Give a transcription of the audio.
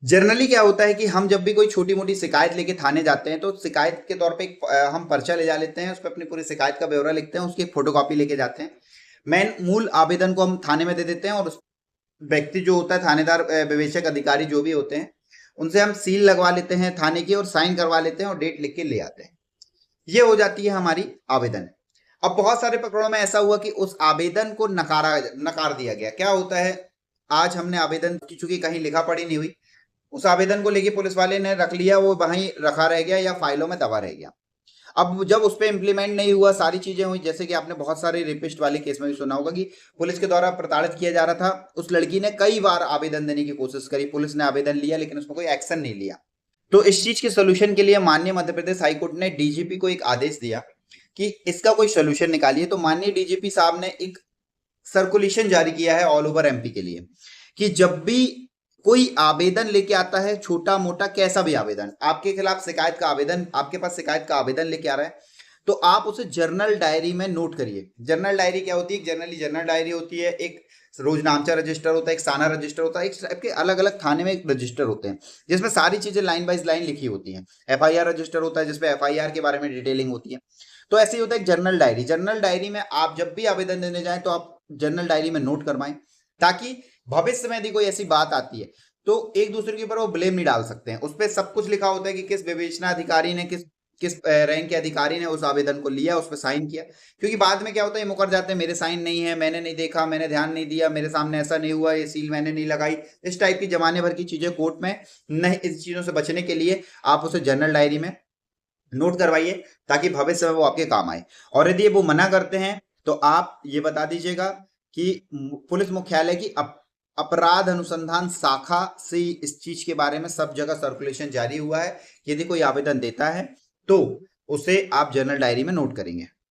Generally क्या होता है कि हम जब भी कोई छोटी मोटी शिकायत लेके थाने जाते हैं तो शिकायत के तौर पे हम पर्चा ले जा लेते हैं, उस पर अपनी पूरी शिकायत का ब्यौरा लिखते हैं, उसकी एक फोटोकॉपी लेके जाते हैं। मेन मूल आवेदन को हम थाने में दे देते हैं और उस व्यक्ति जो होता है थानेदार, विवेचक अधिकारी जो भी होते हैं, उनसे हम सील लगवा लेते हैं थाने की और साइन करवा लेते हैं और डेट लिख के ले आते हैं। ये हो जाती है हमारी आवेदन। अब बहुत सारे प्रकरणों में ऐसा हुआ कि उस आवेदन को नकार दिया गया। क्या होता है, आज हमने आवेदन की, चूंकि कहीं लिखा पढ़ी नहीं हुई, उस आवेदन को लेके पुलिस वाले ने रख लिया, वो वहीं रखा रह गया या फाइलों में दबा रह गया। अब जब उस पर इम्प्लीमेंट नहीं हुआ, सारी चीजें हुई, जैसे कि आपने बहुत सारे रेपिस्ट वाले केस में भी सुना होगा कि पुलिस के द्वारा प्रताड़ित किया जा रहा था, उस लड़की ने कई बार आवेदन देने की कोशिश करी, पुलिस ने आवेदन लिया लेकिन उसमें कोई एक्शन नहीं लिया। तो इस चीज के सोल्यूशन के लिए माननीय मध्य प्रदेश हाईकोर्ट ने डीजीपी को एक आदेश दिया कि इसका कोई सोल्यूशन निकालिए। तो माननीय डीजीपी साहब ने एक सर्कुलेशन जारी किया है ऑल ओवर एमपी के लिए कि जब भी कोई आवेदन लेके आता है, छोटा मोटा कैसा भी आवेदन, आपके खिलाफ शिकायत का आवेदन, आपके पास शिकायत का आवेदन लेके आ रहा है, तो आप उसे जर्नल डायरी में नोट करिए। जर्नल डायरी क्या होती है? जनरली जर्नल डायरी होती है, एक रोजनामचा रजिस्टर होता है, एक साना रजिस्टर होता है, एक टाइप के अलग अलग थाने में एक रजिस्टर होते हैं जिसमें सारी चीजें लाइन बाइज लाइन लिखी होती हैं। एफआईआर रजिस्टर होता है जिसमें एफआईआर के बारे में डिटेलिंग होती है। तो ऐसे ही होता है एक जर्नल डायरी। जर्नल डायरी में आप जब भी आवेदन देने जाएं तो आप जर्नल डायरी में नोट करवाएं, ताकि भविष्य में यदि कोई ऐसी बात आती है तो एक दूसरे के ऊपर वो ब्लेम नहीं डाल सकते हैं। उस पर सब कुछ लिखा होता है कि किस विवेचना अधिकारी ने, किस किस रैंक के अधिकारी ने उस आवेदन को लिया, उस पर साइन किया। क्योंकि बाद में क्या होता है, ये मुकर जाते हैं, मेरे साइन नहीं है, मैंने नहीं देखा, मैंने ध्यान नहीं दिया, मेरे सामने ऐसा नहीं हुआ, ये सील मैंने नहीं लगाई। इस टाइप की जमाने भर की चीजें कोर्ट में नहीं। इस चीजों से बचने के लिए आप उसे जर्नल डायरी में नोट करवाइए ताकि भविष्य में वो आपके काम आए। और यदि वो मना करते हैं तो आप ये बता दीजिएगा कि पुलिस मुख्यालय की अपराध अनुसंधान शाखा से इस चीज के बारे में सब जगह सर्कुलेशन जारी हुआ है। यदि कोई आवेदन देता है तो उसे आप जर्नल डायरी में नोट करेंगे।